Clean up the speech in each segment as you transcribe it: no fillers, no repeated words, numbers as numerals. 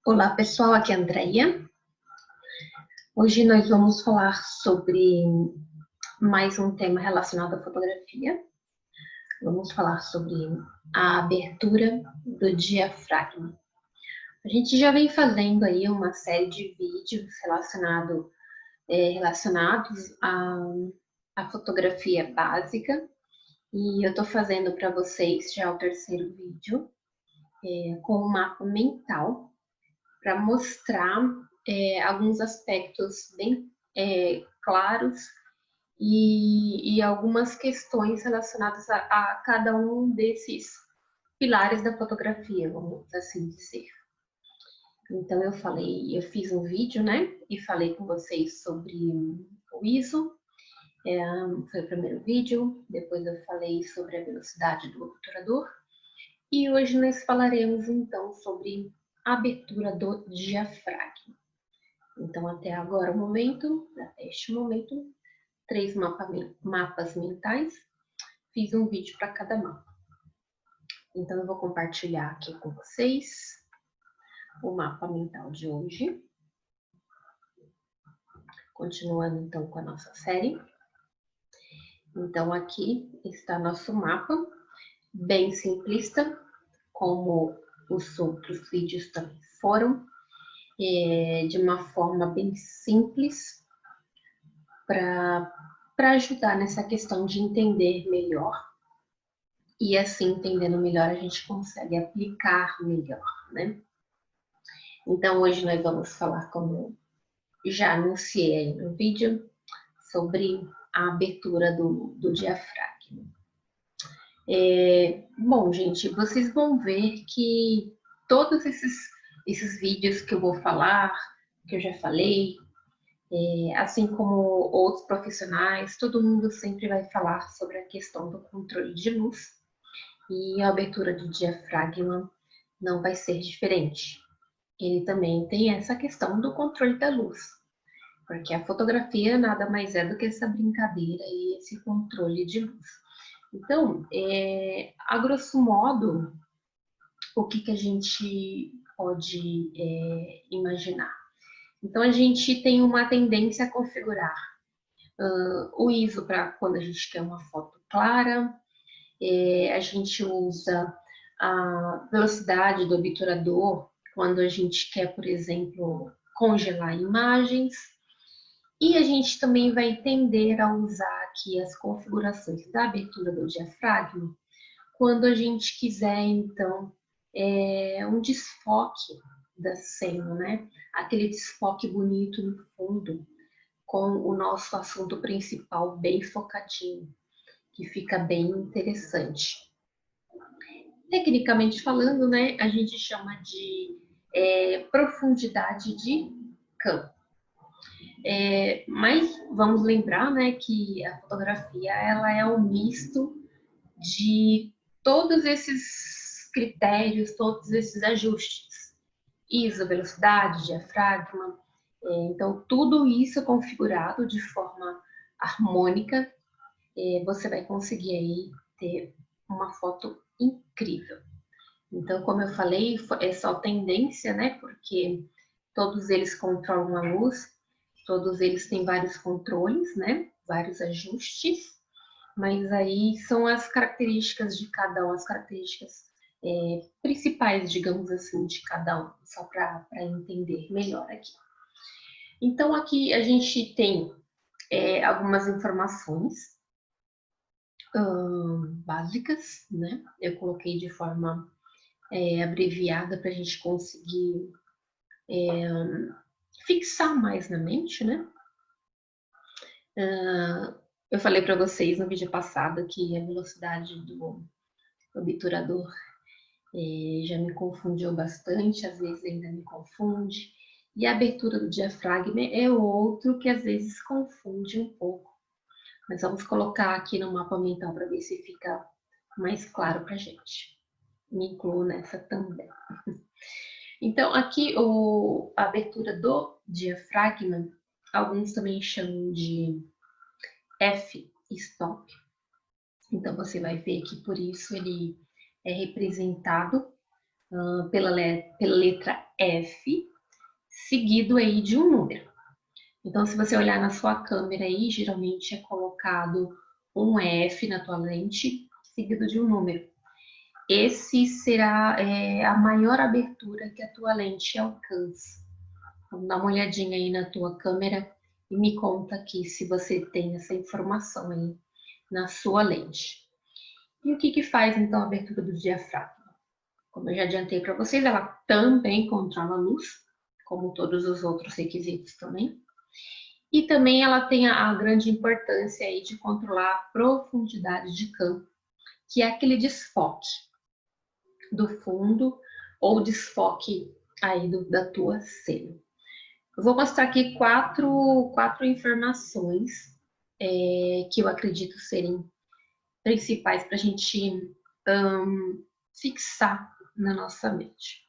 Olá pessoal, aqui é a Andrea. Hoje nós vamos falar sobre mais um tema relacionado à fotografia. Vamos falar sobre a abertura do diafragma. A gente já vem fazendo aí uma série de vídeos relacionados à fotografia básica e eu estou fazendo para vocês já o terceiro vídeo com o mapa mental para mostrar alguns aspectos bem claros e algumas questões relacionadas a cada um desses pilares da fotografia, vamos assim dizer. Então eu fiz um vídeo, né, e falei com vocês sobre o ISO, foi o primeiro vídeo, depois eu falei sobre a velocidade do obturador, e hoje nós falaremos então sobre a abertura do diafragma. Então, até este momento, 3 mapas mentais, fiz um vídeo para cada mapa. Então, eu vou compartilhar aqui com vocês o mapa mental de hoje. Continuando, então, com a nossa série. Então, aqui está nosso mapa, bem simplista, como os outros vídeos também foram, de uma forma bem simples, para ajudar nessa questão de entender melhor. E assim, entendendo melhor, a gente consegue aplicar melhor, né? Então, hoje nós vamos falar, como já anunciei aí no vídeo, sobre a abertura do diafragma. Bom, gente, vocês vão ver que todos esses vídeos que eu vou falar, que eu já falei, assim como outros profissionais, todo mundo sempre vai falar sobre a questão do controle de luz, e a abertura do diafragma não vai ser diferente. Ele também tem essa questão do controle da luz, porque a fotografia nada mais é do que essa brincadeira e esse controle de luz. Então, a grosso modo, o que a gente pode imaginar? Então, a gente tem uma tendência a configurar o ISO para quando a gente quer uma foto clara, a gente usa a velocidade do obturador quando a gente quer, por exemplo, congelar imagens. E a gente também vai tender a usar aqui as configurações da abertura do diafragma quando a gente quiser, então, um desfoque da cena, né? Aquele desfoque bonito no fundo, com o nosso assunto principal bem focadinho, que fica bem interessante. Tecnicamente falando, né, a gente chama de profundidade de campo. Mas vamos lembrar, né, que a fotografia ela é um misto de todos esses critérios, todos esses ajustes. ISO, velocidade, diafragma. Então, tudo isso configurado de forma harmônica, você vai conseguir aí ter uma foto incrível. Então, como eu falei, é só tendência, né? Porque todos eles controlam a luz, todos eles têm vários controles, né? Vários ajustes, mas aí são as características de cada um, as características principais, digamos assim, de cada um, só para entender melhor aqui. Então, aqui a gente tem algumas informações básicas, né? Eu coloquei de forma abreviada para a gente conseguir fixar mais na mente, né? Eu falei para vocês no vídeo passado que a velocidade do obturador já me confundiu bastante, às vezes ainda me confunde. E a abertura do diafragma é outro que às vezes confunde um pouco. Mas vamos colocar aqui no mapa mental para ver se fica mais claro para a gente. Me incluo nessa também. Então, aqui a abertura do diafragma, alguns também chamam de f-stop. Então, você vai ver que por isso ele é representado pela letra F, seguido aí de um número. Então, se você olhar na sua câmera aí, geralmente é colocado um F na tua lente, seguido de um número. Esse será a maior abertura que a tua lente alcança. Então, dá uma olhadinha aí na tua câmera e me conta aqui se você tem essa informação aí na sua lente. E o que faz, então, a abertura do diafragma? Como eu já adiantei para vocês, ela também controla a luz, como todos os outros requisitos também. E também ela tem a grande importância aí de controlar a profundidade de campo, que é aquele desfoque do fundo ou desfoque aí da tua cena. Eu vou mostrar aqui quatro informações que eu acredito serem principais para a gente fixar na nossa mente.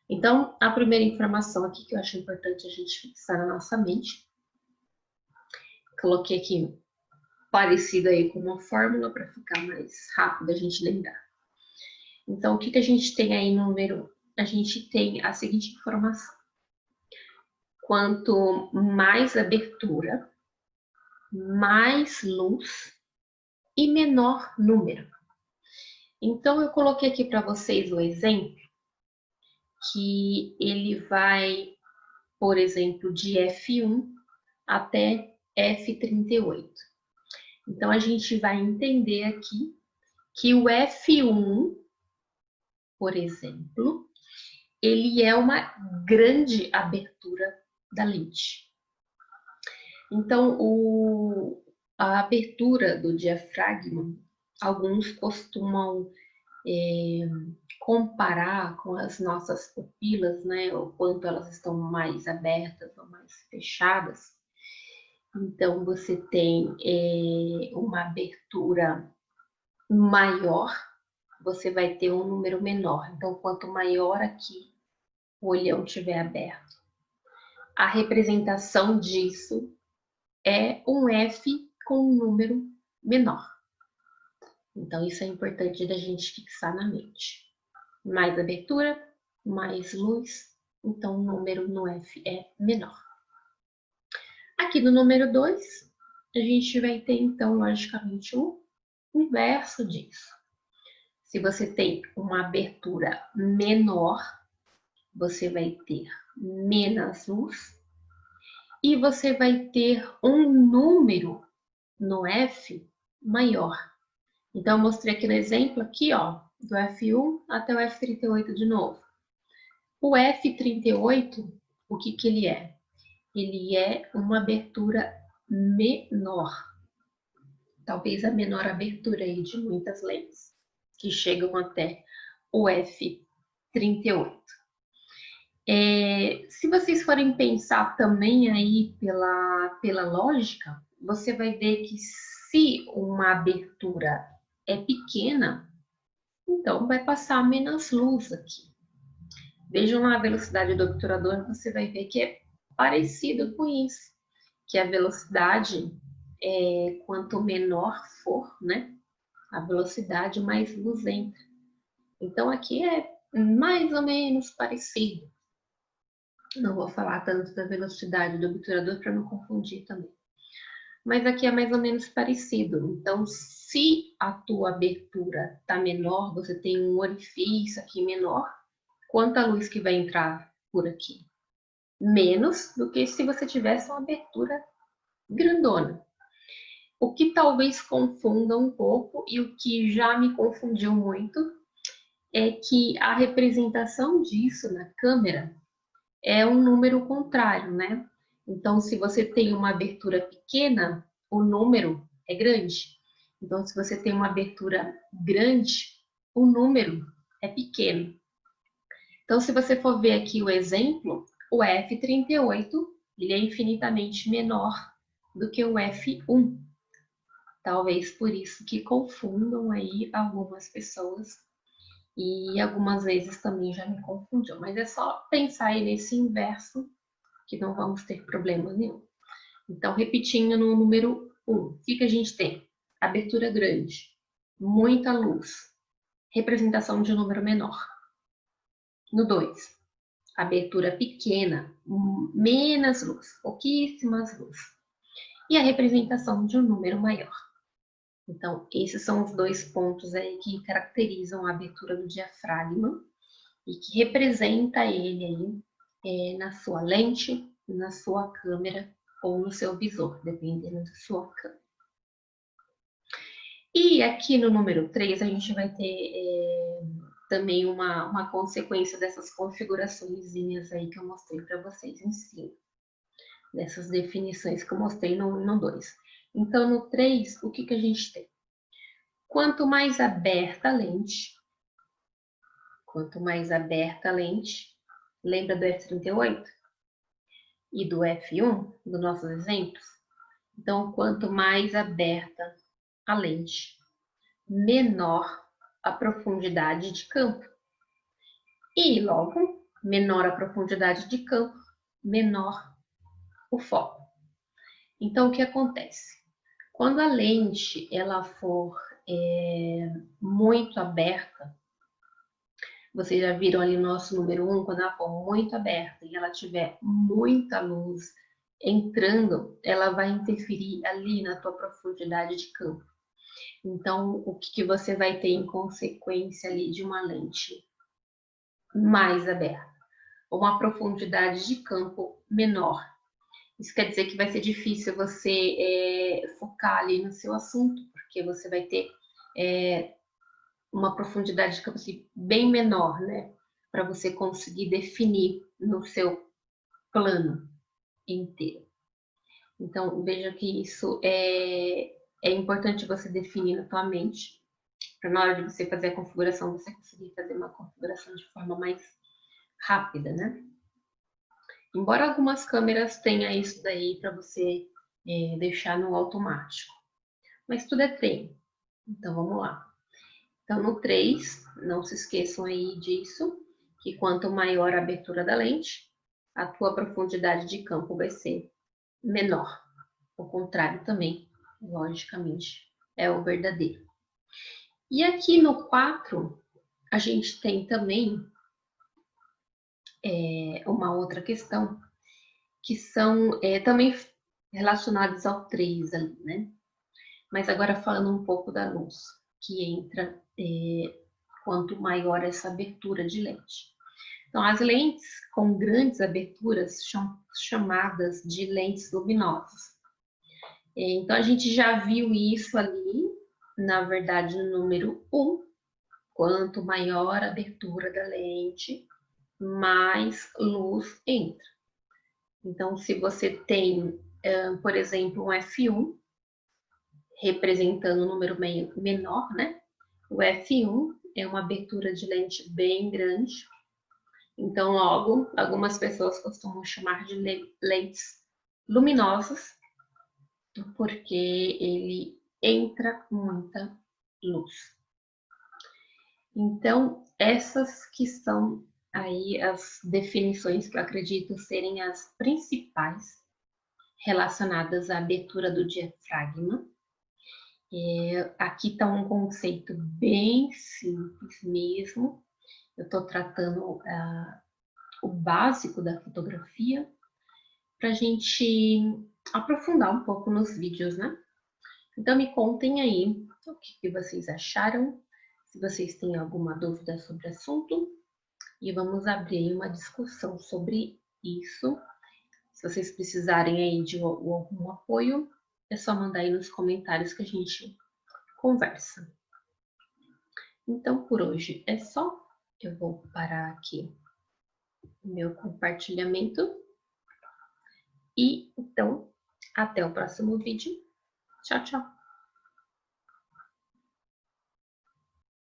Então, a primeira informação aqui que eu acho importante a gente fixar na nossa mente, coloquei aqui parecido aí com uma fórmula para ficar mais rápido a gente lembrar. Então, o que a gente tem aí no número 1? A gente tem a seguinte informação. Quanto mais abertura, mais luz e menor número. Então, eu coloquei aqui para vocês o exemplo que ele vai, por exemplo, de F1 até F38. Então, a gente vai entender aqui que o F1, por exemplo, ele é uma grande abertura da lente. Então, a abertura do diafragma, alguns costumam comparar com as nossas pupilas, né? O quanto elas estão mais abertas ou mais fechadas. Então, você tem uma abertura maior, você vai ter um número menor. Então, quanto maior aqui o olhão estiver aberto, a representação disso é um F com um número menor. Então, isso é importante da gente fixar na mente. Mais abertura, mais luz, então o número no F é menor. Aqui no número 2, a gente vai ter, então, logicamente, o inverso disso. Se você tem uma abertura menor, você vai ter menos luz e você vai ter um número no F maior. Então, eu mostrei aqui no exemplo, aqui, ó, do F1 até o F38 de novo. O F38, o que ele é? Ele é uma abertura menor. Talvez a menor abertura aí de muitas lentes, que chegam até o F38. Se vocês forem pensar também aí pela lógica, você vai ver que se uma abertura é pequena, então vai passar menos luz aqui. Vejam a velocidade do obturador, você vai ver que é parecido com isso, que a velocidade, quanto menor for, né, a velocidade mais luz entra. Então aqui é mais ou menos parecido. Não vou falar tanto da velocidade do obturador para não confundir também. Mas aqui é mais ou menos parecido. Então, se a tua abertura está menor, você tem um orifício aqui menor, quanta luz que vai entrar por aqui? Menos do que se você tivesse uma abertura grandona. O que talvez confunda um pouco, e o que já me confundiu muito, é que a representação disso na câmera é um número contrário, né? Então, se você tem uma abertura pequena, o número é grande. Então, se você tem uma abertura grande, o número é pequeno. Então, se você for ver aqui o exemplo, o F38, ele é infinitamente menor do que o F1. Talvez por isso que confundam aí algumas pessoas e algumas vezes também já me confundiu. Mas é só pensar aí nesse inverso que não vamos ter problema nenhum. Então, repetindo no número 1, o que a gente tem? Abertura grande, muita luz, representação de um número menor. No 2, abertura pequena, menos luz, pouquíssimas luz. E a representação de um número maior. Então, esses são os dois pontos aí que caracterizam a abertura do diafragma e que representa ele aí na sua lente, na sua câmera ou no seu visor, dependendo da sua câmera. E aqui no número 3, a gente vai ter também uma consequência dessas configuraçõezinhas aí que eu mostrei para vocês em cima. Dessas definições que eu mostrei no 2. Então, no 3, o que a gente tem? Quanto mais aberta a lente, lembra do F38 e do F1, dos nossos exemplos? Então, quanto mais aberta a lente, menor a profundidade de campo. E logo, menor a profundidade de campo, menor o foco. Então, o que acontece? Quando a lente ela for muito aberta, vocês já viram ali no nosso número 1, quando ela for muito aberta e ela tiver muita luz entrando, ela vai interferir ali na tua profundidade de campo. Então, o que você vai ter em consequência ali de uma lente mais aberta? Uma profundidade de campo menor. Isso quer dizer que vai ser difícil você focar ali no seu assunto, porque você vai ter uma profundidade de campo assim, bem menor, né? Para você conseguir definir no seu plano inteiro. Então, veja que isso é importante você definir na tua mente, para na hora de você fazer a configuração, você conseguir fazer uma configuração de forma mais rápida, né? Embora algumas câmeras tenham isso daí para você deixar no automático. Mas tudo é treino. Então, vamos lá. Então, no 3, não se esqueçam aí disso, que quanto maior a abertura da lente, a tua profundidade de campo vai ser menor. O contrário também, logicamente, é o verdadeiro. E aqui no 4, a gente tem também uma outra questão, que são também relacionadas ao 3 ali, né? Mas agora falando um pouco da luz, que entra quanto maior essa abertura de lente. Então, as lentes com grandes aberturas são chamadas de lentes luminosas. Então, a gente já viu isso ali, na verdade, no número 1. Quanto maior a abertura da lente, mais luz entra. Então, se você tem, por exemplo, um F1, representando um número menor, né? O F1 é uma abertura de lente bem grande. Então, logo, algumas pessoas costumam chamar de lentes luminosas, porque ele entra muita luz. Então, essas que são aí as definições que eu acredito serem as principais relacionadas à abertura do diafragma. Aqui está um conceito bem simples mesmo. Eu estou tratando o básico da fotografia para a gente aprofundar um pouco nos vídeos, né? Então me contem aí o que vocês acharam, se vocês têm alguma dúvida sobre o assunto, e vamos abrir uma discussão sobre isso. Se vocês precisarem aí de algum apoio, é só mandar aí nos comentários que a gente conversa. Então, por hoje é só. Eu vou parar aqui o meu compartilhamento. E, então, até o próximo vídeo. Tchau, tchau!